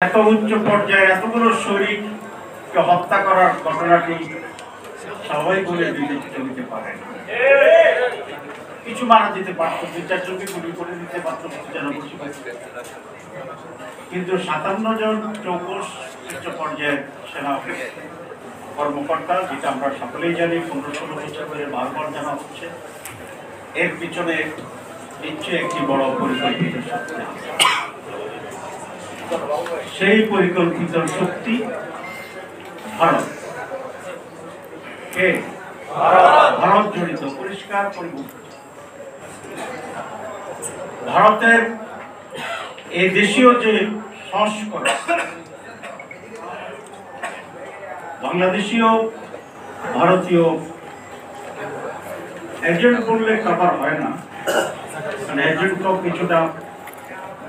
এত উচ্চ পর্যায়ে এতগুলো শরীরকে হত্যা করার ঘটনাটি সবাই বলে বিবেচিত হতে পারে না। কিছু মারা যেতে পারত, দু চারজনকে গুলি করে দিতে পারত, কিন্তু 57 জন চৌকস উচ্চ পর্যায়ের সেনা কর্মকর্তা, যেটা আমরা সকলেই জানি 15-16 বছর ধরে বারবার জানা হচ্ছে, এর পিছনে নিশ্চয়ই একটি বড় পরিকল্পিত শক্তি আছে। সেই পরিকল্পিত শক্তি ভারত। কে? ভারত জড়িত, পরিষ্কার পরিবর্তন। ভারতের এই দেশীয় যে সংস্করণ, বাংলাদেশীয় ভারতীয় এজেন্ট বললে কাবার হয় না, মানে এজেন্টও কিছুটা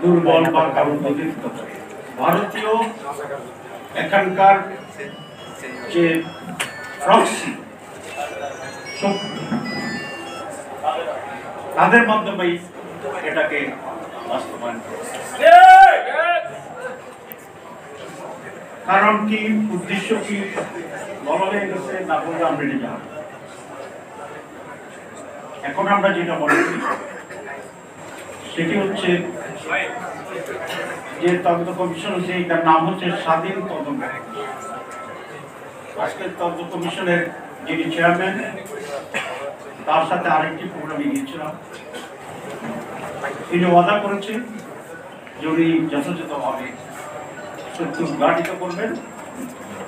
দুর্বল বা কারণ প্রতিনিধিত্ব করে। ভারতীয় এখানকার যে প্রক্সি শক্তি, তাদের মাধ্যমেই এটাকে বাস্তবায়ন করে। কারণ কি, উদ্দেশ্য কি বলা হয়ে গেছে, না বললে আমরা এটা জানি। এখন আমরা যেটা মনে করি সেটি হচ্ছে যে তদন্ত কমিশন হচ্ছে, তার নাম হচ্ছে স্বাধীন তদন্ত। আজকের তদন্ত কমিশনের যিনি চেয়ারম্যান, তার সাথে আরেকটি প্রোগ্রামে গিয়েছিলাম। তিনি ওয়াদা করেছেন যে উনি যথাযথভাবে সত্য উদ্ঘাটিত করবেন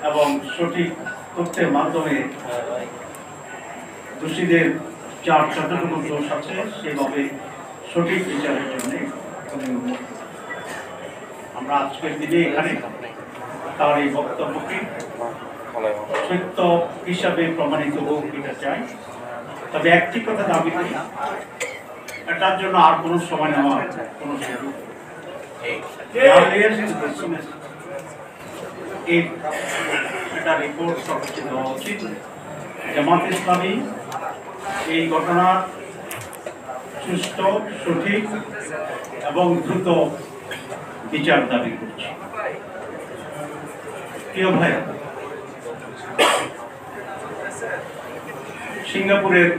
এবং সঠিক তথ্যের মাধ্যমে দোষীদের যার যতটুকু দোষ আছে সেভাবে সঠিক বিচারের জন্য আমরা আজকের দিনে এখানে তার এই বক্তব্যকে সত্য হিসাবে প্রমাণিত হোক এটা চাই। তবে একটি কথা দাবি করি, এটার জন্য আর কোনো সময় নেওয়া কোনো সুযোগ এটা রিপোর্ট সবচেয়ে দেওয়া উচিত। জামাত ইসলামী এই ঘটনার সুষ্ঠু, সঠিক এবং দ্রুত বিচার দাবি করছে। প্রিয় ভাই, সিঙ্গাপুরের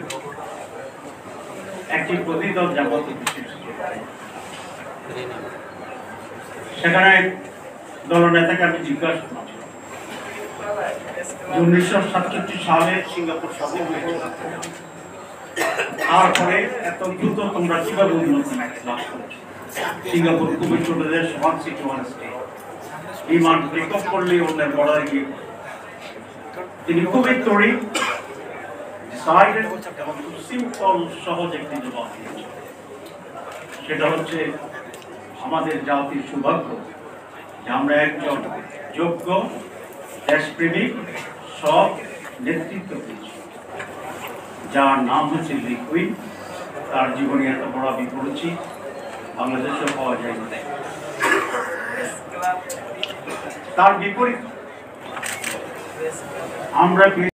একটি প্রতিদল জামাত, সেখানে দলনেতাকে আমি জিজ্ঞাসা করছি 1967 সালে সিঙ্গাপুর স্বাধীন হয়েছিল, তারপরে এত দ্রুত তোমরা কিভাবে উন্নতি লাভ করেছো? সিঙ্গাপুর খুবই ছোট দেশ, 161 স্টেট, বিমান টেক অফ করলে অন্যের বর্ডারে গিয়ে তিনি খুবই তড়িৎ, ডিসাইডেড এবং খুব সিম্পল সহজ একটি জবাব দিয়েছেন। সেটা হচ্ছে আমাদের জাতির সৌভাগ্য যে আমরা একজন যোগ্য, দেশপ্রেমিক, সব নেতৃত্ব পেয়েছি, যার নাম হচ্ছে লিকুইড। তার জীবনে এত বড় আমি পড়েছি, বাংলাদেশেও পাওয়া যায় না। তার বিপরীত আমরা